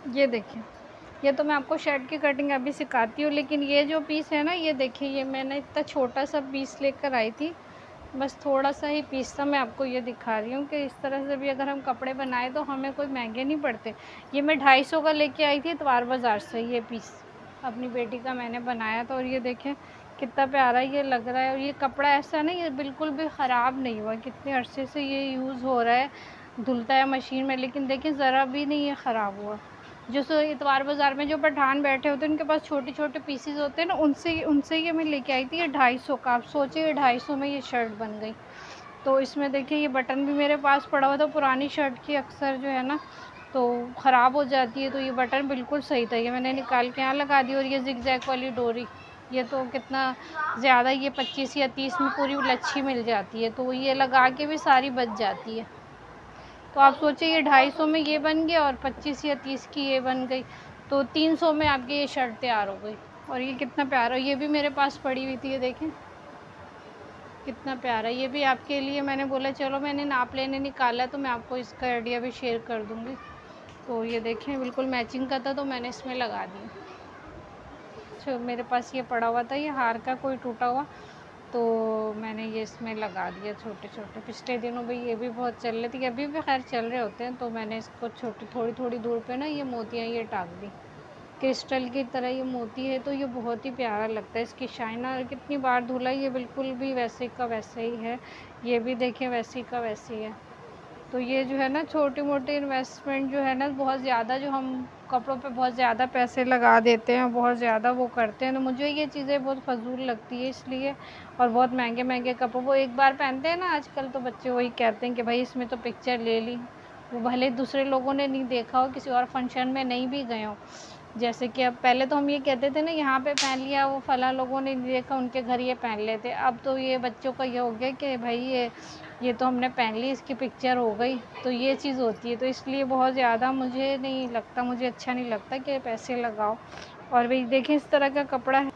ये देखिए, ये तो मैं आपको शर्ट की कटिंग अभी सिखाती हूँ, लेकिन ये जो पीस है ना, ये देखिए, ये मैंने इतना छोटा सा पीस लेकर आई थी। बस थोड़ा सा ही पीस था, मैं आपको ये दिखा रही हूँ कि इस तरह से भी अगर हम कपड़े बनाए तो हमें कोई महंगे नहीं पड़ते। ये मैं 250 का लेके आई थी इतवार बाज़ार से, ये पीस अपनी बेटी का मैंने बनाया था। और ये देखें कितना प्यारा ये लग रहा है। और ये कपड़ा ऐसा नहीं, ये बिल्कुल भी ख़राब नहीं हुआ, कितने अरसे से ये यूज़ हो रहा है, धुलता है मशीन में, लेकिन देखिए ज़रा भी नहीं ये ख़राब हुआ। जो सो इतवार बाज़ार में जो पठान बैठे होते हैं उनके पास छोटे छोटे पीसीज होते हैं ना, उनसे उनसे ये मैं लेके आई थी। ये 250 का, आप सोचिए, ये 250 में ये शर्ट बन गई। तो इसमें देखिए ये बटन भी मेरे पास पड़ा हुआ था, पुरानी शर्ट की अक्सर जो है ना तो ख़राब हो जाती है, तो ये बटन बिल्कुल सही था, ये मैंने निकाल के यहाँ लगा दी। और ये जिगजैग वाली डोरी, ये तो कितना ज़्यादा, ये 25 या 30 में पूरी लच्छी मिल जाती है, तो ये लगा के भी सारी बच जाती है। तो आप सोचिए ये 250 में ये बन गया और 25 या 30 की ये बन गई, तो 300 में आपकी ये शर्ट तैयार हो गई। और ये कितना प्यारा, ये भी मेरे पास पड़ी हुई थी, ये देखें कितना प्यारा। ये भी आपके लिए मैंने बोला चलो मैंने नाप लेने निकाला, तो मैं आपको इसका आइडिया भी शेयर कर दूँगी। तो ये देखें बिल्कुल मैचिंग का था, तो मैंने इसमें लगा दिया। जो मेरे पास ये पड़ा हुआ था, ये हार का कोई टूटा हुआ, तो मैंने ये इसमें लगा दिया छोटे छोटे। पिछले दिनों भाई ये भी बहुत चल रहे थे, अभी भी खैर चल रहे होते हैं, तो मैंने इसको छोटी थोड़ी थोड़ी दूर पे ना ये मोतियाँ ये टाँग दी। क्रिस्टल की तरह ये मोती है, तो ये बहुत ही प्यारा लगता है। इसकी शाइन, और कितनी बार धुला, ये बिल्कुल भी वैसे का वैसे ही है। ये भी देखें वैसे का वैसे ही है। तो ये जो है ना छोटी मोटी इन्वेस्टमेंट जो है ना, बहुत ज़्यादा जो हम कपड़ों पे बहुत ज़्यादा पैसे लगा देते हैं, बहुत ज़्यादा वो करते हैं, तो मुझे ये चीज़ें बहुत फ़जूल लगती है इसलिए। और बहुत महंगे महंगे कपड़े वो एक बार पहनते हैं ना आजकल, तो बच्चे वही कहते हैं कि भाई इसमें तो पिक्चर ले ली, वो भले दूसरे लोगों ने नहीं देखा हो, किसी और फंक्शन में नहीं भी गए हो। जैसे कि अब पहले तो हम ये कहते थे ना यहाँ पे पहन लिया, वो फलां लोगों ने नहीं देखा उनके घर ये पहन लेते। अब तो ये बच्चों का ये हो गया कि भाई ये तो हमने पहन ली, इसकी पिक्चर हो गई, तो ये चीज़ होती है। तो इसलिए बहुत ज़्यादा मुझे नहीं लगता, मुझे अच्छा नहीं लगता कि पैसे लगाओ। और भाई देखें इस तरह का कपड़ा है,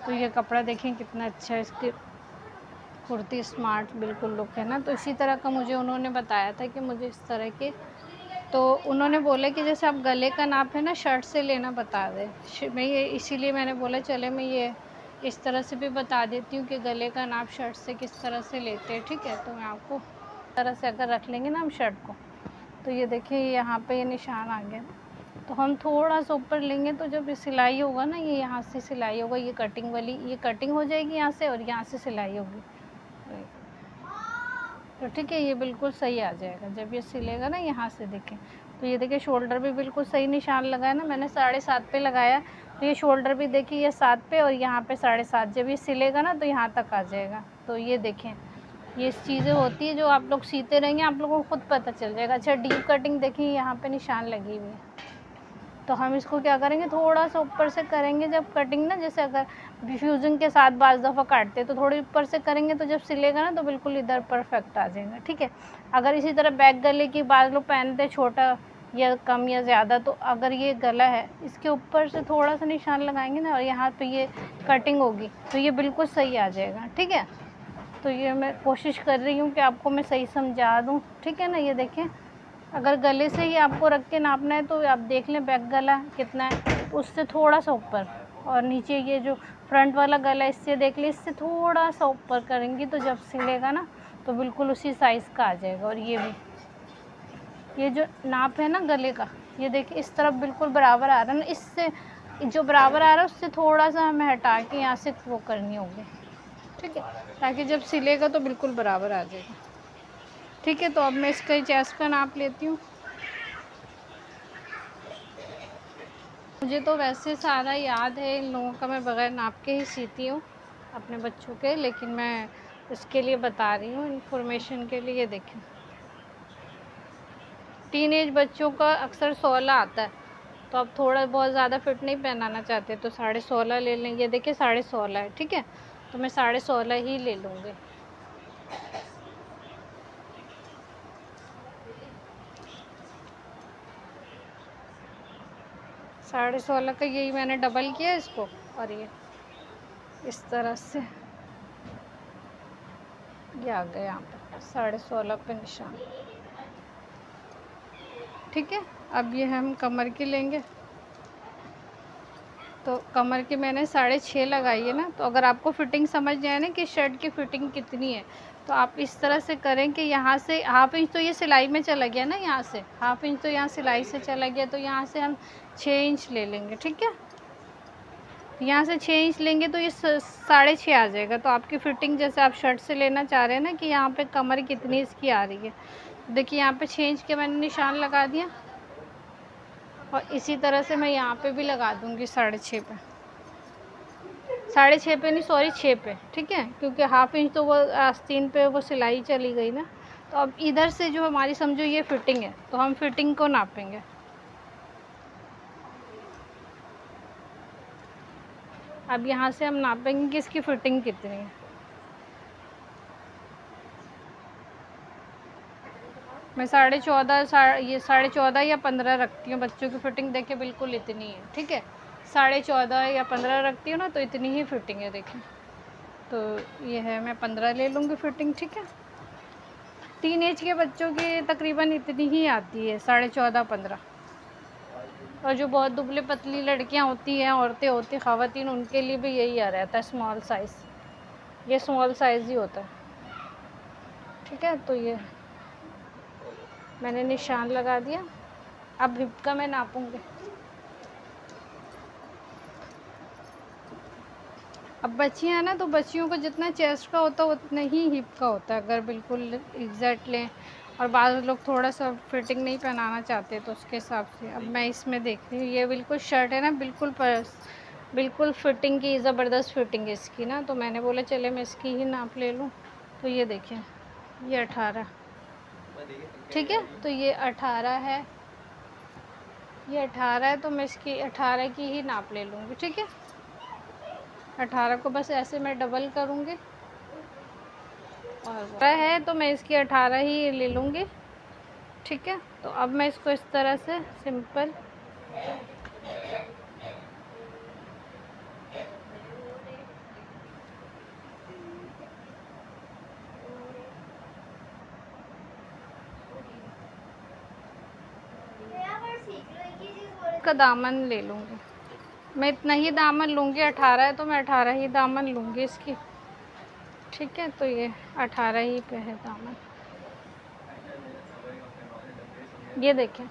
तो ये कपड़ा देखें कितना अच्छा है, इसकी कुर्ती स्मार्ट बिल्कुल लुक है ना। तो इसी तरह का मुझे उन्होंने बताया था कि मुझे इस तरह के, तो उन्होंने बोला कि जैसे आप गले का नाप है ना शर्ट से लेना बता दें। मैं ये इसीलिए मैंने बोला चले मैं ये इस तरह से भी बता देती हूँ कि गले का नाप शर्ट से किस तरह से लेते हैं, ठीक है। तो मैं आपको इस तरह से अगर रख लेंगे ना हम शर्ट को, तो ये देखिए यहाँ पे ये निशान आ गया, तो हम थोड़ा सा ऊपर लेंगे, तो जब ये सिलाई होगा ना, ये यहाँ से सिलाई होगा, ये कटिंग वाली ये कटिंग हो जाएगी यहाँ से, और यहाँ से सिलाई होगी, तो ठीक है ये बिल्कुल सही आ जाएगा जब ये सिलेगा ना यहाँ से। देखें तो ये देखिए शोल्डर भी बिल्कुल सही निशान लगाया ना मैंने, 7.5 पे लगाया, तो ये शोल्डर भी देखिए ये 7 पे और यहाँ पे 7.5, जब ये सिलेगा ना तो यहाँ तक आ जाएगा। तो ये देखें ये चीज़ें होती है जो आप लोग सीते रहेंगे, आप लोगों को खुद पता चल जाएगा। अच्छा डीप कटिंग देखिए यहाँ पे निशान लगी हुई है, तो हम इसको क्या करेंगे थोड़ा सा ऊपर से करेंगे जब कटिंग ना, जैसे अगर फ्यूजिंग के साथ बाज़ दफ़ा काटते हैं तो थोड़ी ऊपर से करेंगे, तो जब सिलेगा ना तो बिल्कुल इधर परफेक्ट आ जाएगा, ठीक है। अगर इसी तरह बैक गले की बाज़ लोग पहनते छोटा या कम या ज़्यादा, तो अगर ये गला है इसके ऊपर से थोड़ा सा निशान लगाएंगे ना और यहाँ पे ये कटिंग होगी, तो ये बिल्कुल सही आ जाएगा, ठीक है। तो ये मैं कोशिश कर रही हूँ कि आपको मैं सही समझा दूँ, ठीक है ना। ये देखें अगर गले से ही आपको रख के नापना है तो आप देख लें बैक गला कितना है, उससे थोड़ा सा ऊपर, और नीचे ये जो फ्रंट वाला गला इससे देख लें, इससे थोड़ा सा ऊपर करेंगी तो जब सिलेगा ना तो बिल्कुल उसी साइज़ का आ जाएगा। और ये भी ये जो नाप है ना गले का, ये देखिए इस तरफ बिल्कुल बराबर आ रहा है ना, इससे जो बराबर आ रहा है उससे थोड़ा सा हमें हटा के यहाँ से वो करनी होगी, ठीक है, ताकि जब सिलेगा तो बिल्कुल बराबर आ जाएगा, ठीक है। तो अब मैं इसका चेस्ट का नाप लेती हूँ। मुझे तो वैसे सारा याद है इन लोगों का, मैं बग़ैर नाप के ही सीती हूँ अपने बच्चों के, लेकिन मैं इसके लिए बता रही हूँ इन्फॉर्मेशन के लिए। देखें टीनेज बच्चों का अक्सर 16 आता है, तो अब थोड़ा बहुत ज़्यादा फिट नहीं पहनाना चाहते तो 16.5 ले लें। ये देखिए 16.5 है, ठीक है, तो मैं 16.5 ही ले लूँगी। साढ़े 16 का यही मैंने डबल किया इसको, और ये इस तरह से ये आ गया यहाँ पर 16.5 पे निशान। ठीक है। अब ये हम कमर की लेंगे, तो कमर की मैंने 6.5 लगाई है ना। तो अगर आपको फ़िटिंग समझ जाए ना कि शर्ट की फ़िटिंग कितनी है, तो आप इस तरह से करें कि यहाँ से ½ इंच तो ये सिलाई में चला गया ना, यहाँ से ½ इंच तो यहाँ सिलाई से चला गया, तो यहाँ से हम 6 इंच ले लेंगे। ठीक है, यहाँ से 6 इंच लेंगे तो ये 6.5 आ जाएगा। तो आपकी फ़िटिंग जैसे आप शर्ट से लेना चाह रहे हैं ना कि यहाँ पे कमर कितनी इसकी आ रही है, देखिए यहाँ पे 6 इंच के मैंने निशान लगा दिया, और इसी तरह से मैं यहाँ पे भी लगा दूँगी 6.5 पे, 6.5 पे नहीं, सॉरी 6 पे। ठीक है, क्योंकि ½ इंच तो वो आस्तीन पे वो सिलाई चली गई ना। तो अब इधर से जो हमारी समझो ये फ़िटिंग है, तो हम फ़िटिंग को नापेंगे। अब यहाँ से हम नापेंगे कि इसकी फ़िटिंग कितनी है। मैं 14.5 ये 14.5 या 15 रखती हूँ। बच्चों की फ़िटिंग देखिए बिल्कुल इतनी है। ठीक है, 14.5 या 15 रखती हूँ ना, तो इतनी ही फ़िटिंग है देखिए। तो ये है, मैं 15 ले लूँगी फ़िटिंग। ठीक है, 3 एज के बच्चों की तकरीबन इतनी ही आती है, 14.5-15। और जो बहुत दुबले पतली लड़कियां होती हैं, औरतें होती हैं, ख़वातीन, उनके लिए भी यही आ रहता है स्मॉल साइज़। ये स्मॉल साइज़ ही होता है। ठीक है, तो ये मैंने निशान लगा दिया। अब हिप का मैं नापूंगी। अब बच्चियां हैं ना, तो बच्चियों को जितना चेस्ट का होता है उतना ही हिप का होता है, अगर बिल्कुल एग्जैक्ट लें। और बाद लोग थोड़ा सा फिटिंग नहीं पहनाना चाहते, तो उसके हिसाब से अब मैं इसमें देख रही हूँ, ये बिल्कुल शर्ट है ना, बिल्कुल फ़िटिंग की, ज़बरदस्त फ़िटिंग है इसकी ना। तो मैंने बोला चले मैं इसकी ही नाप ले लूँ। तो ये देखें, ये 18। ठीक है, तो ये 18 है, ये 18 है, तो मैं इसकी 18 की ही नाप ले लूँगी। ठीक है, 18 को बस ऐसे मैं डबल करूँगी, और 18 है तो मैं इसकी 18 ही ले लूँगी। ठीक है, तो अब मैं इसको इस तरह से सिंपल का दामन ले लूँगी। मैं इतना ही दामन लूँगी, 18 है तो मैं 18 ही दामन लूँगी इसकी। ठीक है, तो ये 18 ही पे है दामन, ये देखें,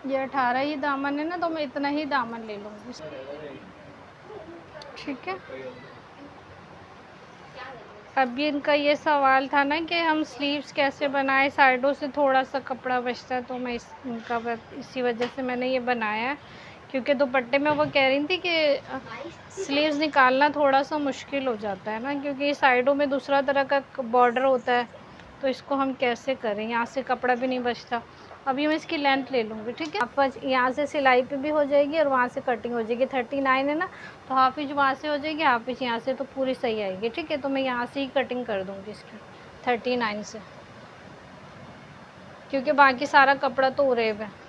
ये 18 ही दामन है ना, तो मैं इतना ही दामन ले लूँगी। ठीक है, अब ये इनका ये सवाल था ना कि हम स्लीव्स कैसे बनाएं, साइडों से थोड़ा सा कपड़ा बचता है, तो मैं इसी वजह से मैंने ये बनाया है। क्योंकि दुपट्टे में वो कह रही थी कि स्लीव्स निकालना थोड़ा सा मुश्किल हो जाता है ना, क्योंकि साइडों में दूसरा तरह का बॉर्डर होता है, तो इसको हम कैसे करें, यहाँ से कपड़ा भी नहीं बचता। अभी मैं इसकी लेंथ ले लूँगी। ठीक है, आप यहाँ से सिलाई पे भी हो जाएगी और वहाँ से कटिंग हो जाएगी। 39 है ना, तो ½ इंच वहाँ से हो जाएगी, ½ इंच यहाँ से, तो पूरी सही आएगी। ठीक है, तो मैं यहाँ से ही कटिंग कर दूँगी इसकी 39 से, क्योंकि बाकी सारा कपड़ा तो उरेब है।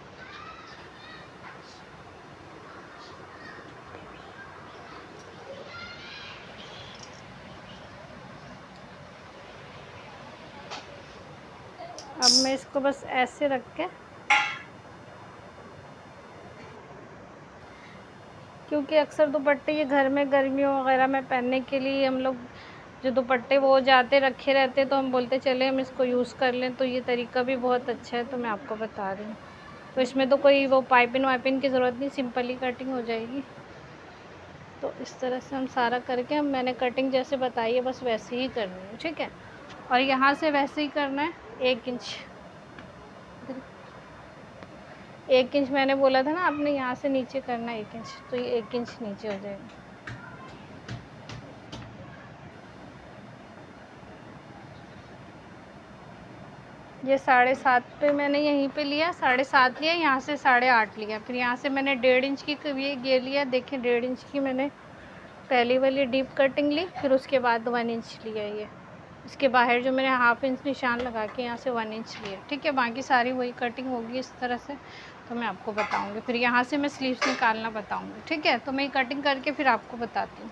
अब मैं इसको बस ऐसे रख के, क्योंकि अक्सर दुपट्टे ये घर में गर्मियों वगैरह में पहनने के लिए हम लोग जो दुपट्टे वो जाते रखे रहते, तो हम बोलते चले हम इसको यूज़ कर लें। तो ये तरीका भी बहुत अच्छा है, तो मैं आपको बता रही हूँ। तो इसमें तो कोई वो पाइपिंग वाइपिंग की ज़रूरत नहीं, सिंपल ही कटिंग हो जाएगी। तो इस तरह से हम सारा करके, हम मैंने कटिंग जैसे बताई है बस वैसे ही करनी है। ठीक है, और यहाँ से वैसे ही करना है 1 इंच। 1 इंच मैंने बोला था ना, आपने यहाँ से नीचे करना है 1 इंच, तो ये 1 इंच नीचे हो जाएगा। ये 7.5 पे मैंने यहीं पे लिया, 7.5 लिया, यहाँ से 8.5 लिया, फिर यहाँ से मैंने 1.5 इंच की ये लिया। देखिए 1.5 इंच की मैंने पहली वाली डीप कटिंग ली, फिर उसके बाद 1 इंच लिया। ये इसके बाहर जो मैंने ½ इंच निशान लगा के यहाँ से 1 इंच लिया। ठीक है, बाकी सारी वही कटिंग होगी इस तरह से, तो मैं आपको बताऊँगी। फिर यहाँ से मैं स्लीव्स निकालना बताऊँगी। ठीक है, तो मैं कटिंग करके फिर आपको बताती हूँ।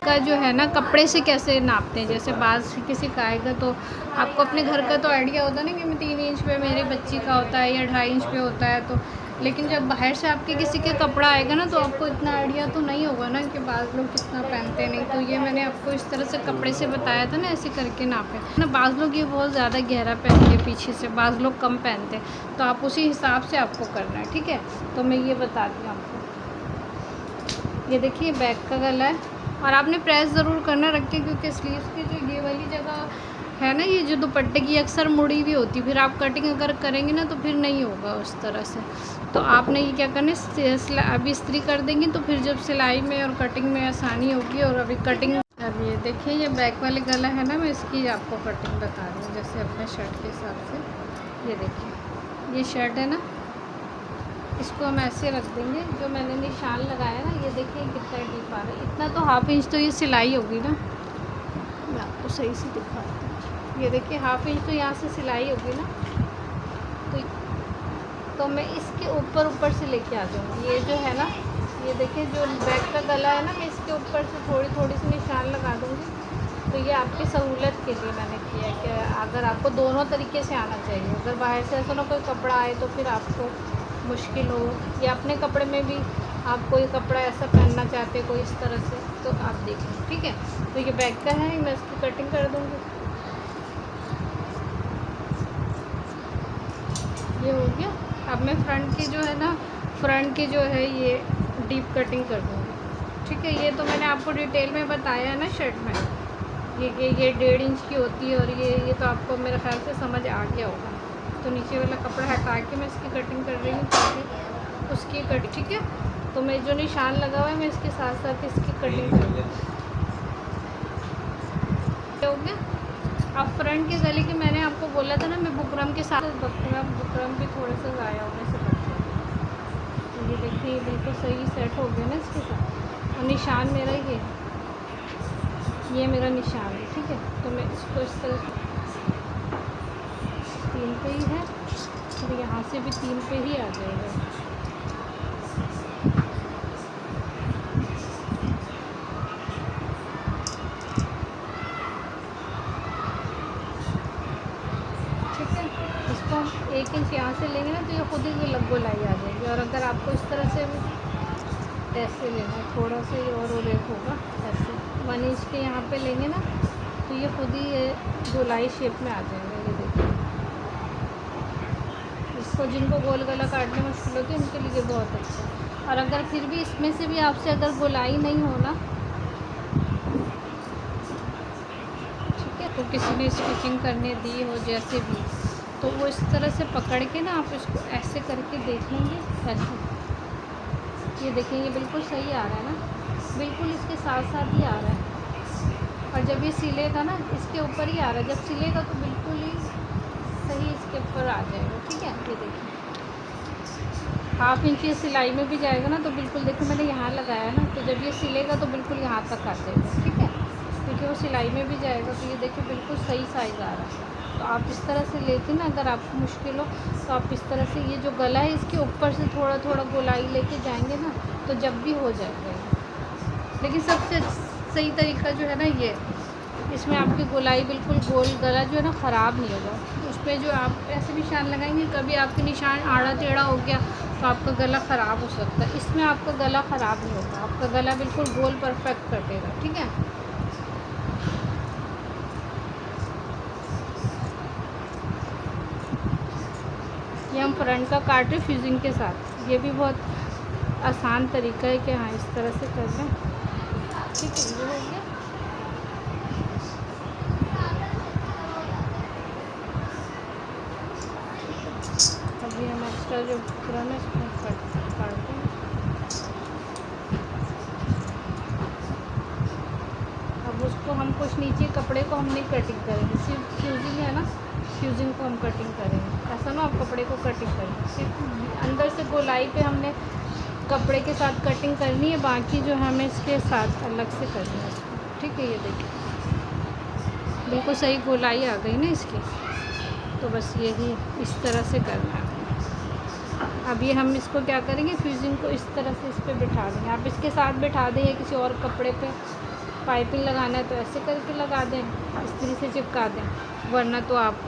का जो है ना कपड़े से कैसे नापते हैं। जैसे बाज़ किसी का आएगा तो आपको अपने घर का तो आइडिया होता है ना कि मैं 3 इंच पे मेरी बच्ची का होता है या 2.5 इंच पे होता है। तो लेकिन जब बाहर से आपके किसी के कपड़ा आएगा ना तो आपको इतना आइडिया तो नहीं होगा ना कि बाज़ लोग कितना पहनते नहीं। तो ये मैंने आपको इस तरह से कपड़े से बताया था ना, ऐसे करके नापे ना। बाज़ लोग ये बहुत ज़्यादा गहरा पहनते हैं पीछे से, बाज़ लोग कम पहनते हैं। तो आप उसी हिसाब से आपको करना है, ठीक है। तो मैं ये बताती हूँ आपको। ये देखिए बैक का गला है और आपने प्रेस ज़रूर करना रखे, क्योंकि स्लीव्स की जो ये वाली जगह है ना, ये जो दुपट्टे की अक्सर मुड़ी हुई होती है, फिर आप कटिंग अगर करेंगे ना तो फिर नहीं होगा उस तरह से। तो आपने ये क्या करना है, अभी इस्त्री कर देंगे तो फिर जब सिलाई में और कटिंग में आसानी होगी। और अभी कटिंग, अब ये देखिए ये बैक वाले गला है ना, मैं इसकी आपको कटिंग बता रही हूँ जैसे अपने शर्ट के हिसाब से। ये देखिए ये शर्ट है ना, इसको हम ऐसे रख देंगे। जो मैंने निशान लगाया ना, ये देखिए कितना डीप आ रहा है। इतना तो 1/2 इंच तो ये सिलाई होगी ना, मैं आपको सही से दिखाती हूँ। ये देखिए 1/2 इंच तो यहाँ से सिलाई होगी ना। तो मैं इसके ऊपर से लेके आ जाऊँगी। ये जो है ना, ये देखिए जो बैक का गला है ना, मैं इसके ऊपर से थोड़ी सी निशान लगा दूँगी। तो ये आपकी सहूलत के लिए मैंने किया है कि अगर आपको दोनों तरीके से आना चाहिए। अगर बाहर से ऐसा ना कोई कपड़ा आए तो फिर आपको मुश्किल हो, या अपने कपड़े में भी आप कोई कपड़ा ऐसा पहनना चाहते कोई इस तरह से, तो आप देखें, ठीक है। तो ये बैक का है, मैं इसकी कटिंग कर दूँगी। ये हो गया। अब मैं फ्रंट की जो है ना, फ्रंट की जो है ये डीप कटिंग कर दूँगी, ठीक है। ये तो मैंने आपको डिटेल में बताया है ना शर्ट में। ये 1.5 इंच की होती है और ये तो आपको मेरे ख्याल से समझ आ गया होगा। तो नीचे वाला कपड़ा हटा के मैं इसकी कटिंग कर रही हूँ ताकि उसकी कट, ठीक है। तो मैं जो निशान लगा हुआ है मैं इसके साथ साथ इसकी कटिंग कर रही हूँ। हो गया। अब फ्रंट के गले की मैंने आपको बोला था ना, मैं बुकरम के साथ बुकरम भी थोड़ा सा ज़ाया होने से बचता है। तो ये देखिए बिल्कुल सही सेट हो गया ना इसके साथ। और निशान मेरा ये मेरा निशान है, ठीक है। तो मैं इसको इस तरह से 3 पे ही है और यहाँ से भी 3 पे ही आ जाएगा। ठीक है। इसको हम 1 इंच यहाँ से लेंगे ना तो ये खुद ही गोलाई आ जाएगी। और अगर आपको इस तरह से ऐसे लेना है, थोड़ा सा ये और एक होगा ऐसे 1 इंच के यहाँ पे लेंगे ना तो ये खुद ही ये गोलाई शेप में आ जाएगा। ये देखिए, इसको जिनको गोल गला काटने मुश्किल होती है उनके लिए बहुत अच्छा है। और अगर फिर भी इसमें से भी आपसे अगर गोलाई नहीं होना, ठीक है, तो किसी ने स्टिचिंग करने दी हो जैसे भी, तो वो इस तरह से पकड़ के ना आप इसको ऐसे करके देख लेंगे। ऐसे ये देखेंगे बिल्कुल सही आ रहा है ना, बिल्कुल इसके साथ साथ ही आ रहा है। और जब ये सिलेगा ना इसके ऊपर ही आ रहा है, जब सिलेगा तो बिल्कुल ही सही इसके ऊपर आ जाएगा, ठीक है। ये देखिए 1/2 इंच ये सिलाई में भी जाएगा ना, तो बिल्कुल देखो मैंने यहाँ लगाया ना, तो जब ये सिलेगा तो बिल्कुल यहाँ तक आ जाएगा, ठीक है। क्योंकि वो सिलाई में भी जाएगा। तो ये देखिए बिल्कुल सही साइज़ आ रहा है। तो आप इस तरह से लेके ना, अगर आपको मुश्किल हो तो आप इस तरह से ये जो गला है इसके ऊपर से थोड़ा थोड़ा गोलाई लेके जाएंगे ना, तो जब भी हो जाएगा। लेकिन सबसे सही तरीका जो है ना, ये इसमें आपकी गोलाई बिल्कुल गोल, गला जो है ना ख़राब नहीं होगा। उस पर जो आप ऐसे निशान लगाएंगे, कभी आपके निशान आड़ा टेढ़ा हो गया तो आपका गला ख़राब हो सकता है। इसमें आपका गला ख़राब नहीं होगा, आपका गला बिल्कुल गोल परफेक्ट कटेगा, ठीक है। ये हम फ्रंट का काट रहे फ्यूजिंग के साथ। ये भी बहुत आसान तरीका है कि हाँ इस तरह से कर लें, ठीक है। ये हो गया। अभी हम एक्स्ट्रा जो पुराना इसको काटते हैं। अब उसको हम कुछ नीचे कपड़े को हम नहीं कटिंग करेंगे, सिर्फ फ्यूजिंग है ना, फ्यूजिंग को हम कटिंग करेंगे। ऐसा ना आप कपड़े को कटिंग करेंगे, सिर्फ अंदर से गोलाई पे हमने कपड़े के साथ कटिंग करनी है, बाकी जो है हमें इसके साथ अलग से करनी है इसको, ठीक है। ये देखिए बिल्कुल सही गोलाई आ गई ना इसकी। तो बस यही इस तरह से करना है। अभी हम इसको क्या करेंगे, फ्यूजिंग को इस तरह से इस पर बिठा देंगे। आप इसके साथ बिठा दें या किसी और कपड़े पे, पाइपिंग लगाना है तो ऐसे करके लगा दें, इस्त्री से चिपका दें, वरना तो आप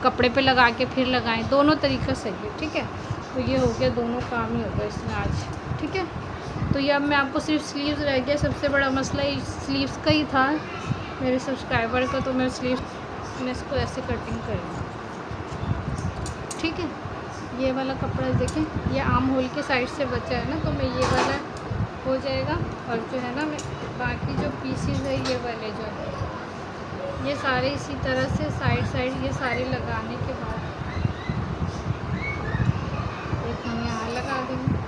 कपड़े पे लगा के फिर लगाएं। दोनों तरीका सही है, ठीक है। तो ये हो गया, दोनों काम ही होगा इसमें आज, ठीक है। तो ये अब मैं आपको सिर्फ स्लीव्स रह गया, सबसे बड़ा मसला स्लीव्स का ही था मेरे सब्सक्राइबर का, तो मैं स्लीव्स में इसको ऐसे कटिंग करूँ, ठीक है। ये वाला कपड़ा देखें, ये आर्म होल के साइड से बचा है ना, तो मैं ये वाला हो जाएगा। और जो है ना, मैं बाकी जो पीसीज है ये वाले जो है ये सारे इसी तरह से साइड ये सारे लगाने के बाद एक हम यहाँ लगा देंगे,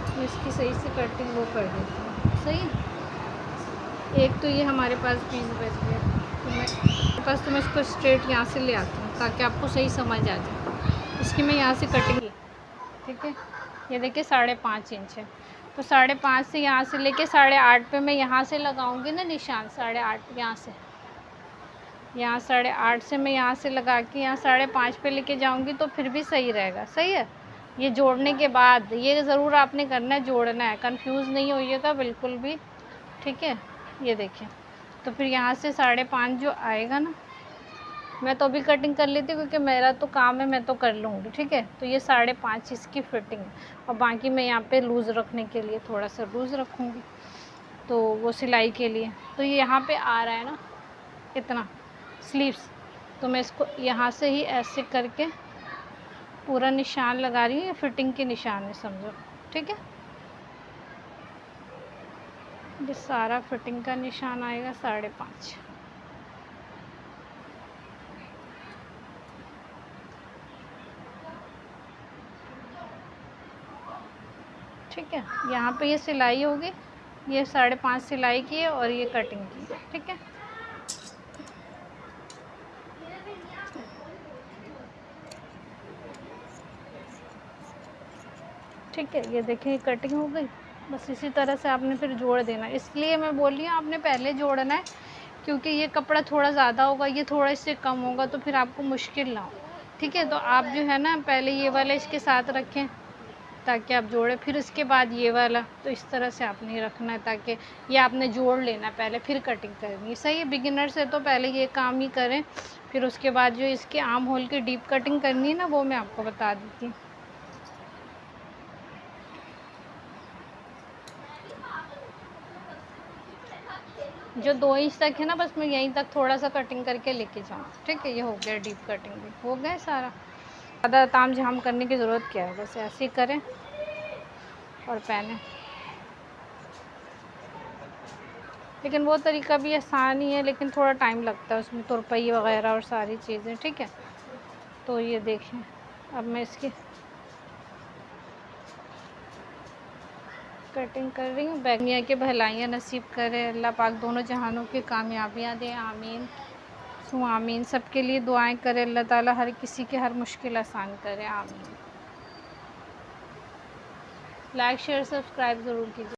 तो इसकी सही से कटिंग वो कर देते हैं, सही है। एक तो ये हमारे पास पीस बच गया, तो मैं इसको स्ट्रेट यहाँ से ले आती हूँ ताकि आपको सही समझ आ जाए। इसकी मैं यहाँ से कटिंग, ठीक है। ये देखिए 5.5 इंच है, तो 5.5 से यहाँ से लेके 8.5 पे मैं यहाँ से लगाऊंगी ना निशान, 8.5 यहाँ से, यहाँ 8.5 से मैं यहाँ से लगा के यहाँ 5.5 पे लेके जाऊंगी, तो फिर भी सही रहेगा, सही है। ये जोड़ने के बाद ये ज़रूर आपने करना है, जोड़ना है, कंफ्यूज नहीं होइएगा बिल्कुल भी, ठीक है। ये देखिए, तो फिर यहाँ से 5.5 जो आएगा ना, मैं तो अभी कटिंग कर लेती हूँ क्योंकि मेरा तो काम है, मैं तो कर लूँगी, ठीक है। तो ये 5.5 इसकी फिटिंग है, और बाकी मैं यहाँ पे लूज़ रखने के लिए थोड़ा सा लूज़ रखूँगी, तो वो सिलाई के लिए। तो ये यहाँ पे आ रहा है ना इतना स्लीव्स, तो मैं इसको यहाँ से ही ऐसे करके पूरा निशान लगा रही हूँ, ये फिटिंग के निशान है समझो, ठीक है। ये सारा फिटिंग का निशान आएगा 5.5, ठीक है। यहाँ पे ये सिलाई होगी, ये 5.5 सिलाई की है और ये कटिंग की है, ठीक है। ठीक है, ये देखिए कटिंग हो गई। बस इसी तरह से आपने फिर जोड़ देना, इसलिए मैं बोल रही हूँ आपने पहले जोड़ना है, क्योंकि ये कपड़ा थोड़ा ज़्यादा होगा, ये थोड़ा इससे कम होगा, तो फिर आपको मुश्किल ना हो, ठीक है। तो आप जो है ना पहले ये वाला इसके साथ रखें ताकि आप जोड़ें, फिर उसके बाद ये वाला, तो इस तरह से आपने रखना है ताकि ये आपने जोड़ लेना है पहले, फिर कटिंग करनी है, सही है। बिगिनर्स है तो पहले ये काम ही करें, फिर उसके बाद जो इसके आर्म होल की डीप कटिंग करनी है ना, वो मैं आपको बता देती हूँ। जो 2 इंच तक है ना, बस मैं यहीं तक थोड़ा सा कटिंग करके लेके जाऊँ, ठीक है। ये हो गया, डीप कटिंग भी हो गया सारा, ज़्यादा ताम झाम करने की ज़रूरत क्या है, बस ऐसे ही करें और पहने। लेकिन वो तरीका भी आसान ही है, लेकिन थोड़ा टाइम लगता है उसमें, तुरपाई वगैरह और सारी चीज़ें, ठीक है। तो ये देखें, अब मैं इसकी कटिंग कर रही हूँ। बैगनिया के भलाइयाँ नसीब करे अल्लाह पाक, दोनों जहानों की कामयाबियाँ दे, आमीन सु आमीन। सबके लिए दुआएं करे अल्लाह ताला, हर किसी के हर मुश्किल आसान करे, आमीन। लाइक शेयर सब्सक्राइब ज़रूर कीजिए।